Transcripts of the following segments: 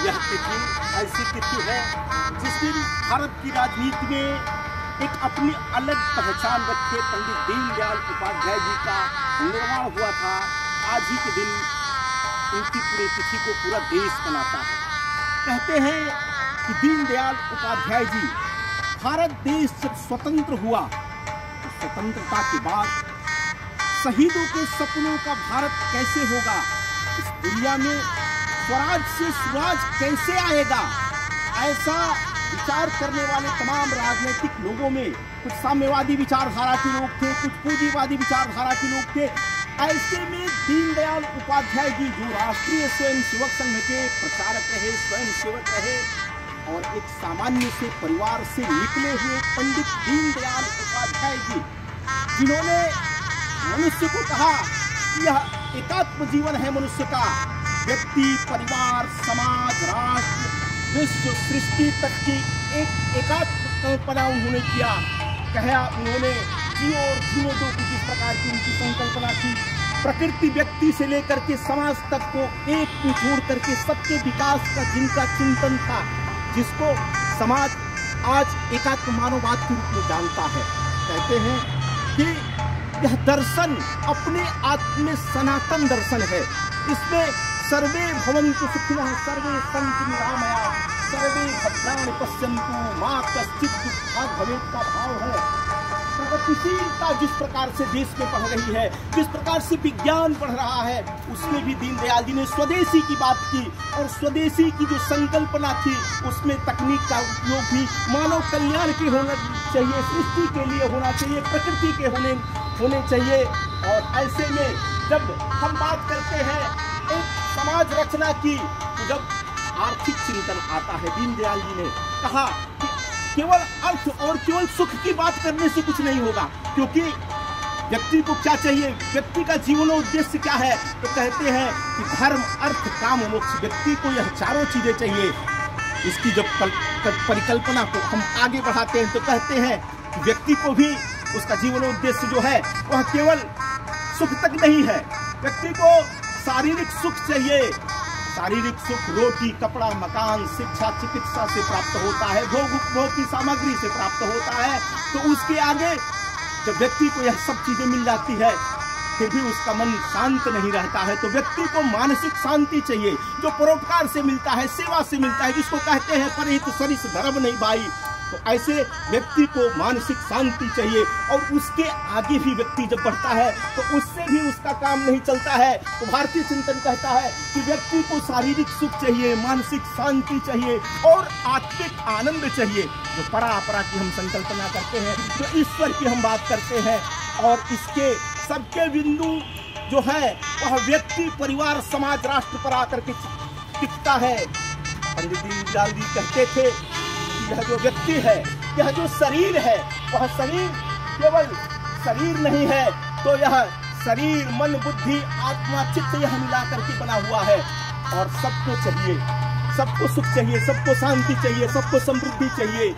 यह तिथि ऐसी तिथि है जिस दिन भारत की राजनीति में एक अपनी अलग पहचान रखे पंडित दीनदयाल उपाध्याय जी का निर्माण हुआ था। आज ही के दिन उनकी पूरी तिथि को पूरा देश मनाता है। कहते हैं कि दीनदयाल उपाध्याय जी, भारत देश जब स्वतंत्र हुआ तो स्वतंत्रता के बाद शहीदों के सपनों का भारत कैसे होगा, इस दुनिया में स्वराज से स्वराज कैसे आएगा, ऐसा विचार करने वाले तमाम राजनीतिक लोगों में कुछ साम्यवादी विचारधारा के लोग थे, कुछ पूंजीवादी विचारधारा के लोग थे। ऐसे में दीनदयाल उपाध्याय जी जो राष्ट्रीय स्वयंसेवक संघ के प्रचारक रहे, स्वयंसेवक रहे और एक सामान्य से परिवार से निकले हुए पंडित दीनदयाल उपाध्याय जी, जिन्होंने मनुष्य को कहा कि यह एकात्म जीवन है मनुष्य का, व्यक्ति, परिवार, समाज, राष्ट्र, विश्व, सृष्टि तक की एक एकात्म कल्पना उन्होंने किया। कहा उन्होंने जियो और जीने दो की जिस प्रकार की उनकी संकल्पना थी, प्रकृति व्यक्ति से लेकर के समाज तक को एक में जोड़ करके सबके विकास का जिनका चिंतन था, जिसको समाज आज एकात्म मानववाद के रूप में जानता है। कहते हैं कि यह दर्शन अपने आत्म में सनातन दर्शन है। इसमें सर्वे भवन्तु सुखिनः, सर्वे सन्तु निरामया, सर्वे भद्राणि पश्यन्तु मा कश्चित् दुःखात् भवेत् का भाव है। प्रगतिशीलता जिस प्रकार से देश में बढ़ रही है, जिस प्रकार से विज्ञान बढ़ रहा है, उसमें भी दीनदयाल जी ने स्वदेशी की बात की और स्वदेशी की जो संकल्पना थी उसमें तकनीक का उपयोग भी मानव कल्याण के होना चाहिए, सृष्टि के लिए होना चाहिए, प्रकृति के होने चाहिए। और ऐसे में जब हम बात करते हैं एक समाज रचना की, तो जब आर्थिक चिंतन आता है, दीनदयाल जी ने कहा कि केवल अर्थ और केवल सुख की बात करने से कुछ नहीं होगा, क्योंकि व्यक्ति को क्या चाहिए, व्यक्ति का जीवन उद्देश्य क्या है, तो कहते हैं कि धर्म, अर्थ, काम, मोक्ष, व्यक्ति को यह चारों चीजें चाहिए। इसकी जब परिकल्पना को हम आगे बढ़ाते हैं तो कहते हैं कि व्यक्ति को भी उसका जीवन उद्देश्य जो है वह केवल सुख तक नहीं है, व्यक्ति को शारीरिक सुख चाहिए। शारीरिक सुख रोटी, कपड़ा, मकान, शिक्षा, चिकित्सा से प्राप्त होता है, भोग उपभोग की सामग्री से प्राप्त होता है। तो उसके आगे जब व्यक्ति को यह सब चीजें मिल जाती है फिर भी उसका मन शांत नहीं रहता है, तो व्यक्ति को मानसिक शांति चाहिए जो परोपकार से मिलता है, सेवा से मिलता है, जिसको कहते हैं परहित सरिस धर्म नहीं भाई। तो ऐसे व्यक्ति को मानसिक शांति चाहिए और उसके आगे भी व्यक्ति जब बढ़ता है तो उससे भी उसका काम नहीं चलता है। तो भारतीय चिंतन कहता है कि व्यक्ति को शारीरिक सुख चाहिए, मानसिक शांति चाहिए और आत्मिक आनंद चाहिए। जो परापरा की हम संकल्पना करते हैं, जो ईश्वर की हम बात करते हैं, और इसके सबके बिंदु जो है वह व्यक्ति, परिवार, समाज, राष्ट्र पर आकर के टिकता है। पंडित दीनदयाल जी कहते थे यह जो व्यक्ति है, यह जो शरीर है, वह शरीर केवल शरीर नहीं है, तो यह शरीर, मन, बुद्धि, आत्मा, चित्त यह मिला करके बना हुआ है। और सबको चाहिए, सबको सुख चाहिए, सबको शांति चाहिए, सबको समृद्धि चाहिए।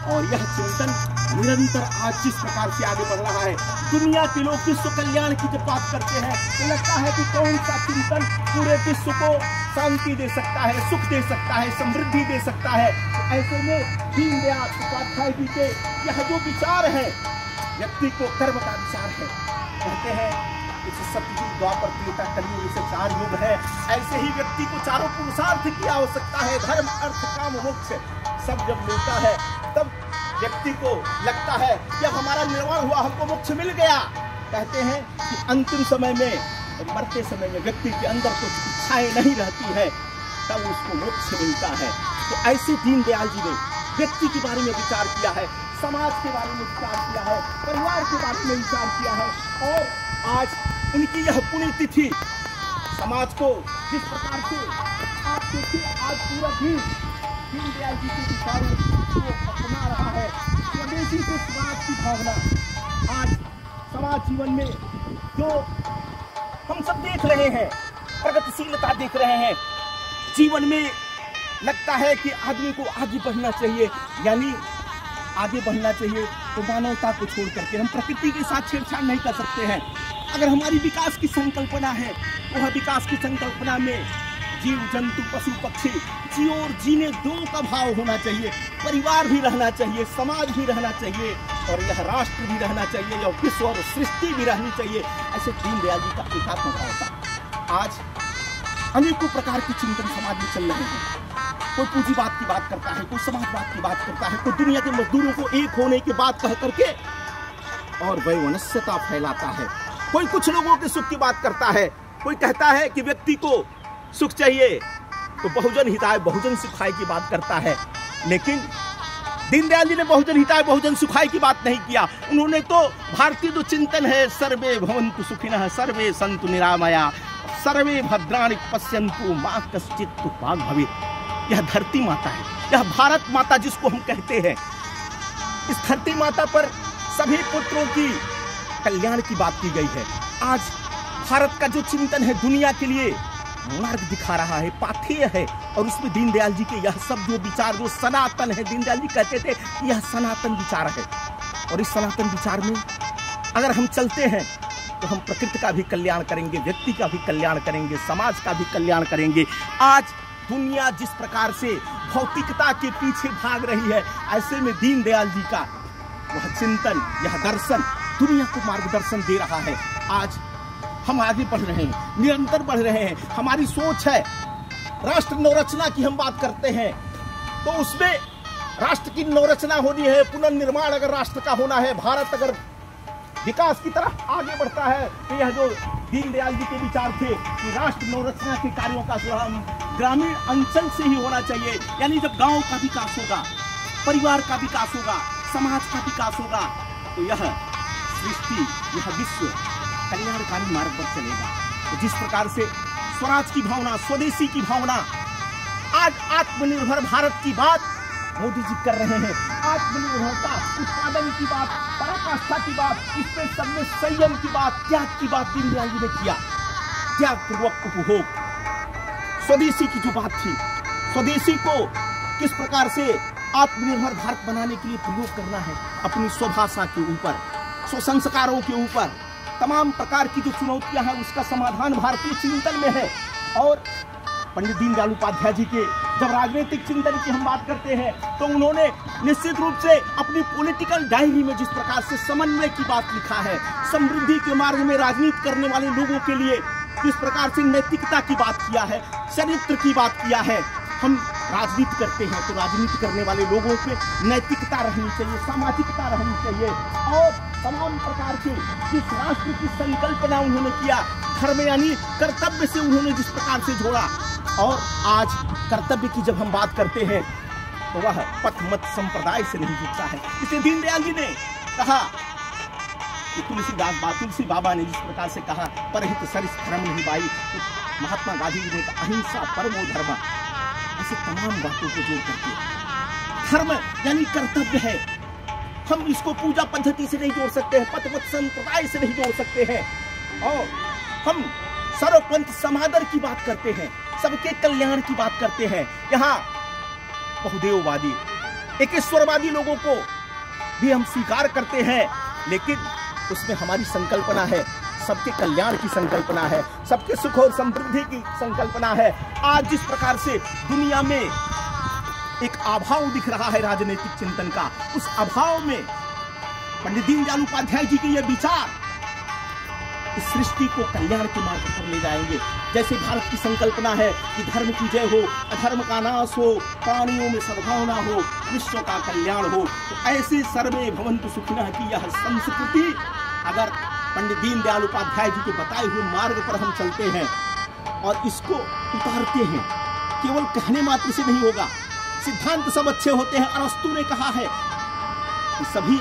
और यह चिंतन निरंतर आज जिस प्रकार से आगे बढ़ रहा है, दुनिया के लोग विश्व कल्याण की जब बात करते हैं तो लगता है कि कौन सा चिंतन पूरे विश्व को शांति दे सकता है, सुख दे सकता है, समृद्धि दे सकता है। तो ऐसे में दीनदयाल उपाध्याय जी के यह जो विचार है, व्यक्ति को कर्म का विचार है। कहते हैं इस सतयुग, द्वापर, त्रेता, कलयुग, इसे 4 युग है। ऐसे ही व्यक्ति को चारों पुरुषार्थ की आवश्यकता है, धर्म, अर्थ, काम, मोक्ष सब जब मिलता है तब व्यक्ति को लगता है कि अब हमारा निर्वाण हुआ, हमको मोक्ष मिल गया। कहते हैं कि अंतिम समय में, मरते समय में व्यक्ति के अंदर कुछ इच्छाएं नहीं रहती है, तब उसको मोक्ष मिलता है। तो ऐसे दीनदयाल जी ने व्यक्ति के बारे में विचार किया है, समाज के बारे में विचार किया है, परिवार के बारे में विचार किया है। और आज उनकी यह पुण्यतिथि समाज को जिस प्रकार से आप देखिए, आज पूरा दिन दीनदयाल जी के विचारों को अपना रहा है। स्वदेशी से स्वराज की भावना आज समाज जीवन में जो हम सब देख रहे हैं, प्रगतिशीलता देख रहे हैं, जीवन में लगता है कि आदमी को आगे बढ़ना चाहिए। यानी आगे बढ़ना चाहिए तो मानवता को छोड़ करके हम प्रकृति के साथ छेड़छाड़ नहीं कर सकते हैं। अगर हमारी विकास की संकल्पना है, वह विकास की संकल्पना में जीव जंतु पशु पक्षी जी और जीने दो का भाव होना चाहिए, परिवार भी रहना चाहिए, समाज भी रहना चाहिए और यह राष्ट्र भी रहना चाहिए, यह विश्व और सृष्टि भी रहनी चाहिए। ऐसे दीनदयाल जी का एकात्म भाव था। आज अनेकों प्रकार के चिंतन समाज में चल रहे हैं। कोई पूंजीवाद की बात करता है, कोई समाजवाद की बात करता है, कोई दुनिया के मजदूरों को एक होने की बात कह करके और वैमनस्यता फैलाता है। कोई कुछ लोगों के सुख की बात करता है, कोई कहता है कि व्यक्ति को सुख चाहिए तो बहुजन हिताय बहुजन सुखाय की बात करता है। लेकिन दीनदयाल जी ने बहुजन हिताय बहुजन सुखाय की बात नहीं किया। उन्होंने तो भारतीय जो चिंतन है, सर्वे भवन्तु सुखिनः सर्वे सन्तु निरामया सर्वे भद्राणि पश्यन्तु मा कश्चित् दुःखभाग् भवेत्। यह धरती माता है, यह भारत माता जिसको हम कहते हैं। इस धरती माता पर सभी पुत्रों की कल्याण की बात की गई है। आज भारत का जो चिंतन है दुनिया के लिए मार्ग दिखा रहा है, पाथेय है और उसमें दीनदयाल जी के यह सब जो विचार जो सनातन है, दीनदयाल जी कहते थे यह सनातन विचार है। और इस सनातन विचार में अगर हम चलते हैं तो हम प्रकृति का भी कल्याण करेंगे, व्यक्ति का भी कल्याण करेंगे, समाज का भी कल्याण करेंगे। आज दुनिया जिस प्रकार से भौतिकता के पीछे भाग रही है, ऐसे में दीनदयाल जी का वह चिंतन, यह दर्शन दुनिया को मार्गदर्शन दे रहा है। आज हम आगे बढ़ रहे हैं, निरंतर बढ़ रहे हैं। हमारी सोच है राष्ट्र नवरचना की हम बात करते हैं तो उसमें राष्ट्र की नवरचना होनी है, पुनर्निर्माण अगर राष्ट्र का होना है, भारत अगर विकास की तरफ आगे बढ़ता है तो यह जो दीनदयाल जी के विचार थे कि राष्ट्र नवरचना के कार्यों का ग्रामीण अंचल से ही होना चाहिए। यानी जब गांव का विकास होगा, परिवार का विकास होगा, समाज का विकास होगा तो यह सृष्टि, यह विश्व कल्याणकारी मार्ग पर चलेगा। तो जिस प्रकार से स्वराज की भावना, स्वदेशी की भावना, आज आत्मनिर्भर भारत की बात मोदी जी कर रहे हैं, आत्मनिर्भरता, उत्पादन की बात, पराकाष्ठा की बात, इसमें सब में संयम की बात, त्याग की बात दीनदयाल जी ने किया। त्याग पूर्वक उपभोग, स्वदेशी की जो बात थी, स्वदेशी को किस प्रकार से आत्मनिर्भर भारत बनाने के लिए प्रयोग करना है, अपनी स्वभाषा के ऊपर, स्वसंस्कारों के ऊपर, तमाम प्रकार की जो चुनौतियां हैं उसका समाधान भारतीय चिंतन में है। और पंडित दीनदयाल उपाध्याय जी के जब राजनीतिक चिंतन की हम बात करते हैं तो उन्होंने निश्चित रूप से अपनी पॉलिटिकल डायरी में जिस प्रकार से समन्वय की बात लिखा है, समृद्धि के मार्ग में राजनीति करने वाले लोगों के लिए जिस प्रकार से नैतिकता की बात किया है, चरित्र की बात किया है। हम राजनीति करते हैं तो राजनीति करने वाले लोगों पे नैतिकता रहनी चाहिए, सामाजिकता रहनी चाहिए और तमाम प्रकार के जिस राष्ट्र की संकल्पना उन्होंने किया, धर्म यानी कर्तव्य से उन्होंने जिस प्रकार से जोड़ा। और आज कर्तव्य की जब हम बात करते हैं तो वह पथ मत संप्रदाय से नहीं जुड़ता है। इसलिए दीनदयाल जी ने कहा कि तुलसी बाबा ने जिस प्रकार से कहा परहित सरिस धर्म नहीं बाई, तो महात्मा गांधी जी ने कहा अहिंसा परमो धर्म। ऐसे तमाम बातों को जोड़ करके धर्म यानी कर्तव्य है, हम इसको पूजा पद्धति से नहीं जोड़ सकते हैं, पथ मत संप्रदाय से नहीं जोड़ सकते हैं। और हम सर्वपंथ समादर की बात करते हैं, सबके कल्याण की बात करते हैं। यहाँ बहुदेववादी, एकेश्वरवादी लोगों को भी हम स्वीकार करते हैं, लेकिन उसमें हमारी संकल्पना है, सबके कल्याण की संकल्पना है, सबके सुख और समृद्धि की संकल्पना है। आज जिस प्रकार से दुनिया में एक अभाव दिख रहा है राजनीतिक चिंतन का, उस अभाव में पंडित दीनदयाल उपाध्याय जी के ये विचार इस सृष्टि को कल्याण के मार्ग पर ले जाएंगे। जैसे भारत की संकल्पना है कि धर्म की जय हो, अधर्म का नाश हो, प्राणियों में सद्भावना हो, विश्व का कल्याण हो, तो ऐसे सर्वे भवन्तु सुखिनः की यह संस्कृति अगर पंडित दीनदयाल उपाध्याय जी के बताए हुए मार्ग पर हम चलते हैं और इसको उतारते हैं, केवल कहने मात्र से नहीं होगा। सिद्धांत सब अच्छे होते हैं। अरस्तु ने कहा है कि सभी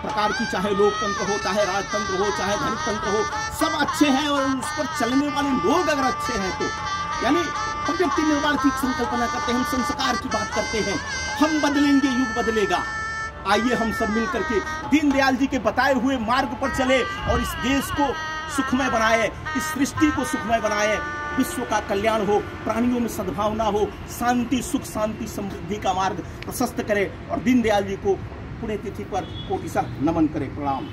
प्रकार की, चाहे लोकतंत्र हो, चाहे राजतंत्र हो, चाहे धनिकतंत्र हो, सब अच्छे हैं और उस पर चलने वाले लोग अगर अच्छे हैं तो, यानी हम व्यक्ति निर्माण की संकल्पना करते हैं, हम संस्कार की बात करते हैं, हम बदलेंगे, युग बदलेगा। आइए हम सब मिलकर के दीनदयाल जी के बताए हुए मार्ग पर चले और इस देश को सुखमय बनाए, इस सृष्टि को सुखमय बनाए, विश्व का कल्याण हो, प्राणियों में सद्भावना हो, शांति, सुख शांति समृद्धि का मार्ग प्रशस्त करे और दीनदयाल जी को पुण्यतिथि पर कोटिशः नमन करे। प्रणाम।